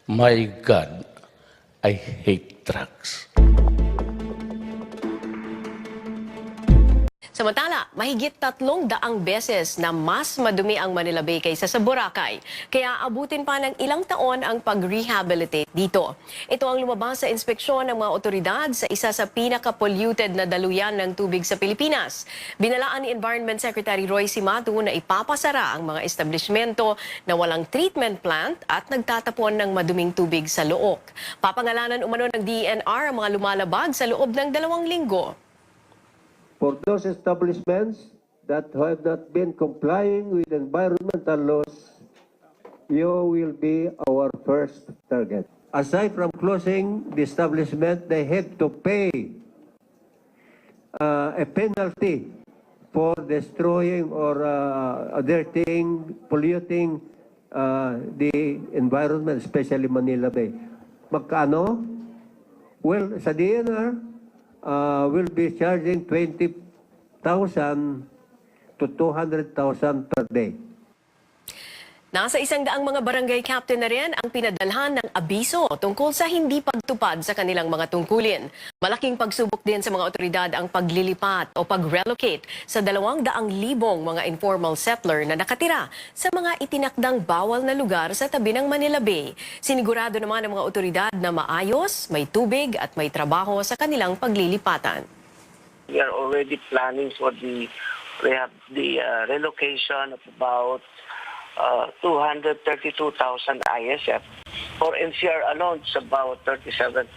My God, I hate drugs. Samantala, mahigit 300 beses na mas madumi ang Manila Bay kaysa sa Boracay. Kaya abutin pa ng ilang taon ang pag-rehabilitate dito. Ito ang lumabas sa inspeksyon ng mga otoridad sa isa sa pinaka-polluted na daluyan ng tubig sa Pilipinas. Binalaan ni Environment Secretary Roy Cimatu na ipapasara ang mga establishmento na walang treatment plant at nagtatapon ng maduming tubig sa Look. Papangalanan umano ng DENR ang mga lumalabag sa loob ng 2 linggo. For those establishments that have not been complying with environmental laws, you will be our first target. Aside from closing the establishment, they have to pay a penalty for destroying or dirtying, polluting the environment, especially Manila Bay. Magkano? Well, sa DNR, will be charging 20,000 to 200,000 per day. Nasa 100 mga barangay captain na rin ang pinadalhan ng abiso tungkol sa hindi pagtupad sa kanilang mga tungkulin. Malaking pagsubok din sa mga otoridad ang paglilipat o pag-relocate sa 200,000 mga informal settler na nakatira sa mga itinakdang bawal na lugar sa tabi ng Manila Bay. Sinigurado naman ng mga otoridad na maayos, may tubig at may trabaho sa kanilang paglilipatan. We are already planning for the relocation of about 232,000 ISF. For NCR alone, it's about 37,000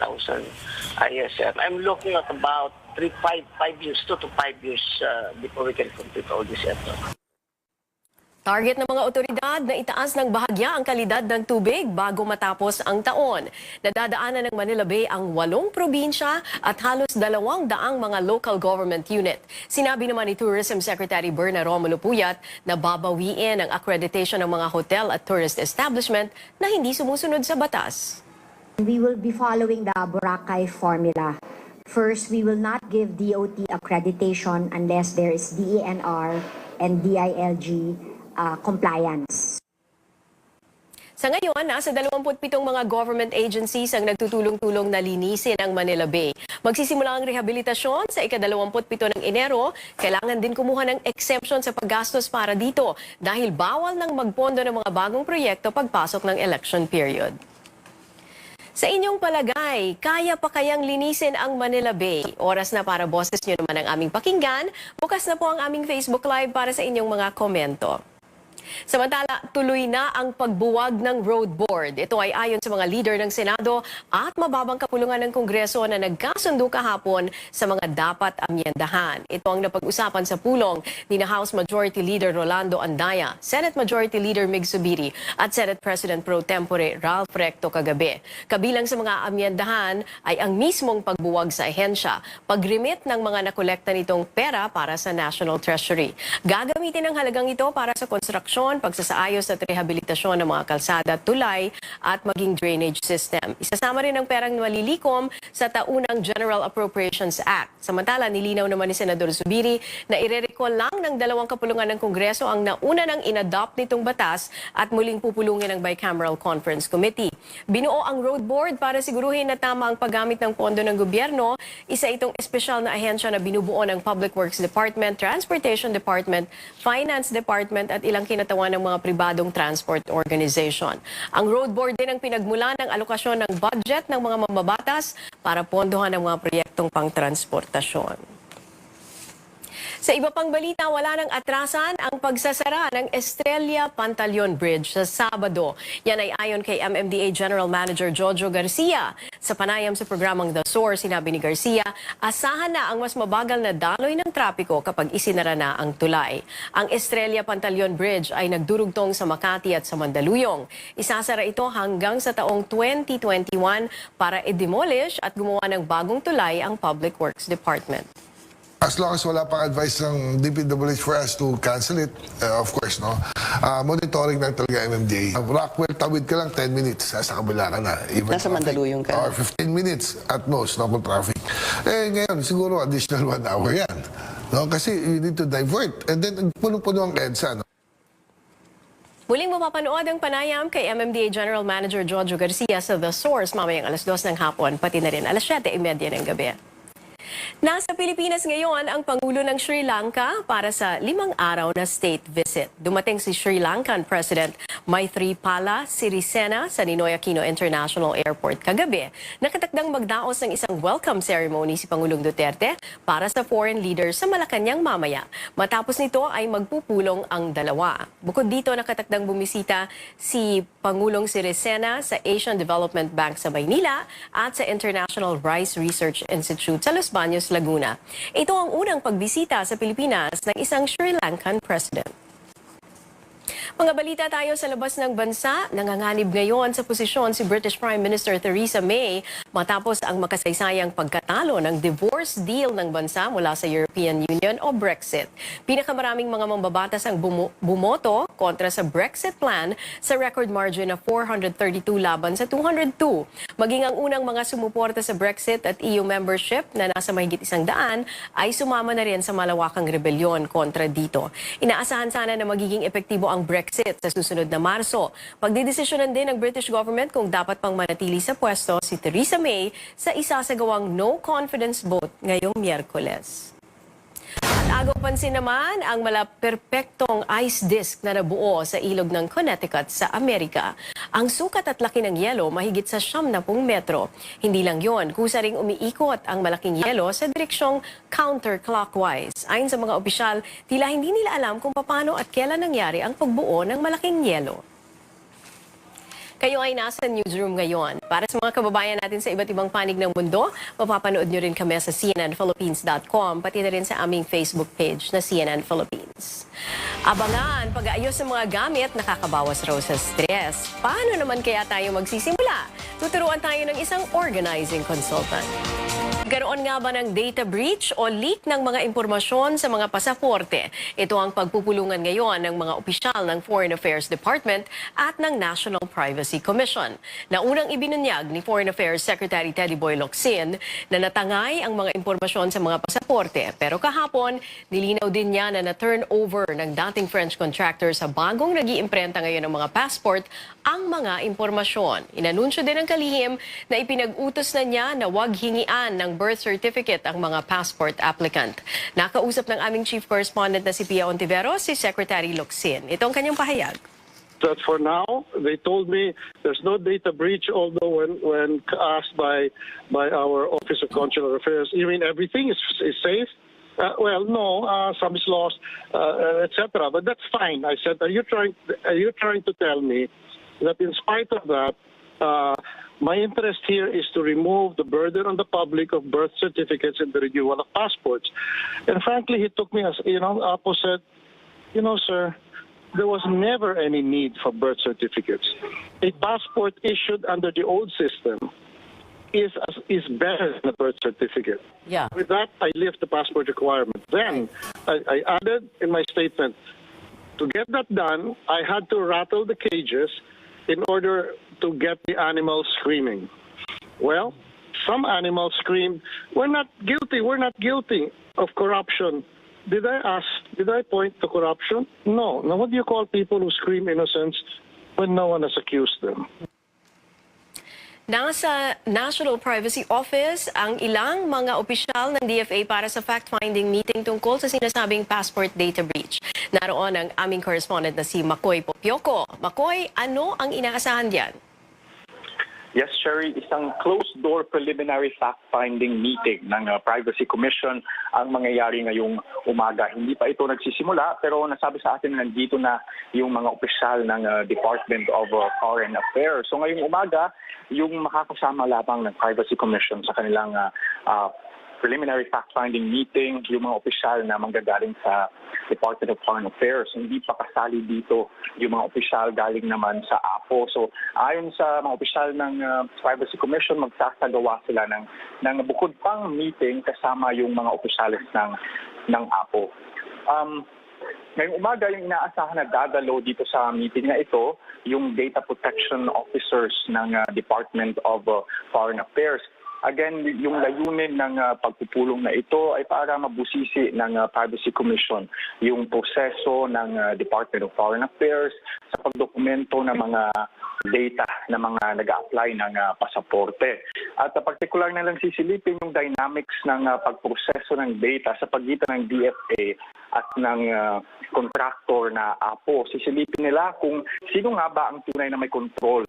ISF. I'm looking at about 2 to 5 years before we can complete all this effort. Target ng mga otoridad na itaas ng bahagya ang kalidad ng tubig bago matapos ang taon. Nadadaanan ng Manila Bay ang 8 probinsya at halos 200 mga local government unit. Sinabi naman ni Tourism Secretary Berna Romulo Puyat na babawiin ang accreditation ng mga hotel at tourist establishment na hindi sumusunod sa batas. We will be following the Boracay formula. First, we will not give DOT accreditation unless there is DENR and DILG compliance. Sa ngayon, nasa 27 mga government agencies ang nagtutulong-tulong na linisin ang Manila Bay. Magsisimula ang rehabilitasyon sa ika-27 ng Enero. Kailangan din kumuha ng exemption sa paggastos para dito dahil bawal nang magpondo ng mga bagong proyekto pagpasok ng election period. Sa inyong palagay, kaya pa kayang linisin ang Manila Bay? Oras na para boses nyo naman ang aming pakinggan. Bukas na po ang aming Facebook Live para sa inyong mga komento. Samantala, tuloy na ang pagbuwag ng road board. Ito ay ayon sa mga leader ng Senado at mababang kapulungan ng Kongreso na nagkasundo kahapon sa mga dapat amyendahan. Ito ang napag-usapan sa pulong ni House Majority Leader Rolando Andaya, Senate Majority Leader Mig Zubiri at Senate President Pro Tempore Ralph Recto kagabi. Kabilang sa mga amyendahan ay ang mismong pagbuwag sa ahensya, pag-remit ng mga nakolekta nitong pera para sa National Treasury. Gagamitin ang halagang ito para sa konstruksyon, pagsasaayos at rehabilitasyon ng mga kalsada, tulay at maging drainage system. Isasama rin ang perang malilikom sa taunang General Appropriations Act. Samantala, nilinaw naman ni Senador Zubiri na ire-recall lang ng 2 kapulungan ng Kongreso ang nauna nang inadopt nitong batas at muling pupulungin ng Bicameral Conference Committee. Binuo ang road board para siguruhin na tama ang paggamit ng pondo ng gobyerno. Isa itong espesyal na ahensya na binubuo ng Public Works Department, Transportation Department, Finance Department at ilang kinatawan ng mga pribadong transport organization. Ang road board din ang pinagmulan ng alokasyon ng budget ng mga mambabatas para pondohan ang mga proyektong pangtransportasyon. Sa iba pang balita, wala nang atrasan ang pagsasara ng Estrella Pantaleon Bridge sa Sabado. Yan ay ayon kay MMDA General Manager Jojo Garcia. Sa panayam sa programang The Source, sinabi ni Garcia, asahan na ang mas mabagal na daloy ng trapiko kapag isinara na ang tulay. Ang Estrella Pantaleon Bridge ay nagdurugtong sa Makati at sa Mandaluyong. Isasara ito hanggang sa taong 2021 para i-demolish at gumawa ng bagong tulay ang Public Works Department. As long as wala pang advice ng DPWH for us to cancel it, of course, no? Monitoring lang talaga MMDA. Rockwell, tawid ka lang 10 minutes, sa kabila ka na. Even nasa Mandaluyong ka. Or 15 minutes at most, no, kung traffic. Eh, ngayon, siguro additional 1 hour yan. No? Kasi you need to divert. And then, puno-puno ang EDSA, no? Muling mapapanood ang panayam kay MMDA General Manager Jojo Garcia sa The Source mamayang alas 2 ng hapon, pati na rin alas 7:30 ng gabi. Nasa Pilipinas ngayon ang Pangulo ng Sri Lanka para sa 5 araw na state visit. Dumating si Sri Lankan President Maithripala Sirisena sa Ninoy Aquino International Airport kagabi. Nakatakdang magdaos ng isang welcome ceremony si Pangulong Duterte para sa foreign leaders sa Malacanang mamaya. Matapos nito ay magpupulong ang dalawa. Bukod dito, nakatakdang bumisita si Pangulong Sirisena sa Asian Development Bank sa Manila at sa International Rice Research Institute sa Los Baños, Laguna. Ito ang unang pagbisita sa Pilipinas ng isang Sri Lankan president. Mga balita tayo sa labas ng bansa. Nanganganib ngayon sa posisyon si British Prime Minister Theresa May matapos ang makasaysayang pagkatalo ng divorce deal ng bansa mula sa European Union o Brexit. Pinakamaraming mga mambabatas ang bumoto kontra sa Brexit plan sa record margin na 432 laban sa 202. Maging ang unang mga sumuporta sa Brexit at EU membership na nasa mahigit 100 ay sumama na rin sa malawakang rebelyon kontra dito. Inaasahan sana na magiging epektibo ang Brexit sa susunod na Marso. Pagdidesisyonan din ng British government kung dapat pang manatili sa pwesto si Theresa May sa isasagawang no confidence vote ngayong Miyerkules. At agaw pansin naman ang perpektong ice disk na nabuo sa ilog ng Connecticut sa Amerika. Ang sukat at laki ng yelo mahigit sa 70 metro. Hindi lang yon, kusa ring umiikot ang malaking yelo sa direksyong counterclockwise. Ayon sa mga opisyal, tila hindi nila alam kung paano at kailan nangyari ang pagbuo ng malaking yelo. Kayo ay nasa newsroom ngayon. Para sa mga kababayan natin sa iba't ibang panig ng mundo, mapapanood nyo rin kami sa cnnphilippines.com, pati na rin sa aming Facebook page na CNN Philippines. Abangan, pag-aayos ng mga gamit, nakakabawas raw sa stress. Paano naman kaya tayo magsisimula? Tuturuan tayo ng isang organizing consultant. Garoon nga ba ng data breach o leak ng mga impormasyon sa mga pasaporte? Ito ang pagpupulungan ngayon ng mga opisyal ng Foreign Affairs Department at ng National Privacy Commission. Naunang ibinunyag ni Foreign Affairs Secretary Teddy Boy Locsin na natangay ang mga impormasyon sa mga pasaporte. Pero kahapon, nilinaw din niya na na-turn over ng dating French contractor sa bagong nag-iimprenta ngayon ng mga passport ang mga impormasyon. Inanunsyo din ng kalihim na ipinag-utos na niya na huwag hingian ng birth certificate ang mga passport applicant. Nakausap ng aming chief correspondent na si Pia Ontiveros, si Secretary Locsin. Ito ang kanyang pahayag. That for now, they told me there's no data breach, although when asked by our Office of Consular Affairs, you mean everything is safe? Well, no, some is lost, etc. But that's fine. I said, are you trying to tell me that in spite of that, my interest here is to remove the burden on the public of birth certificates and the renewal of passports? And frankly, he took me as, Apo said, sir, there was never any need for birth certificates. A passport issued under the old system is better than a birth certificate. Yeah. With that, I lift the passport requirement. Then, I added in my statement, to get that done, I had to rattle the cages in order to get the animals screaming. Well, some animals screamed, we're not guilty of corruption. Did I point to corruption? No. Now, what do you call people who scream innocence when no one has accused them? Nasa National Privacy Office ang ilang mga opisyal ng DFA para sa fact-finding meeting tungkol sa sinasabing passport data breach. Naroon ang aming correspondent na si Makoy Popioco. Makoy, ano ang inaasahan diyan? Yes, Sherry, isang closed-door preliminary fact-finding meeting ng Privacy Commission ang mangyayari ngayong umaga. Hindi pa ito nagsisimula pero nasabi sa atin na nandito na yung mga opisyal ng Department of Foreign Affairs. So ngayong umaga, yung makakasama lamang ng Privacy Commission sa kanilang preliminary fact-finding meeting, yung mga opisyal na manggagaling sa Department of Foreign Affairs. Hindi pa kasali dito yung mga opisyal galing naman sa APO. So ayon sa mga opisyal ng Privacy Commission, magsasagawa sila ng bukod pang meeting kasama yung mga opisyalis ng APO. Ngayong umaga, yung inaasahan na dadalo dito sa meeting na ito, yung data protection officers ng Department of Foreign Affairs. Again, yung layunin ng pagpupulong na ito ay para mabusisi ng Privacy Commission yung proseso ng Department of Foreign Affairs sa pagdokumento ng mga data ng mga nag-a-apply ng pasaporte. At particular na lang sisilipin yung dynamics ng pagproseso ng data sa pagitan ng DFA at ng contractor na APO. Sisilipin nila kung sino nga ba ang tunay na may control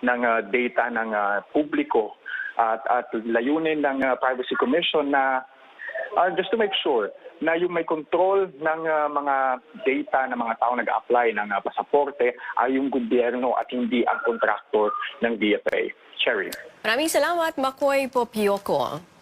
ng data ng publiko at layunin ng Privacy Commission na just to make sure na yung may control ng mga data ng mga tao nag-apply ng pasaporte ay yung gobyerno at hindi ang contractor ng DFA. Sherry. Maraming salamat, Makoy Popioko.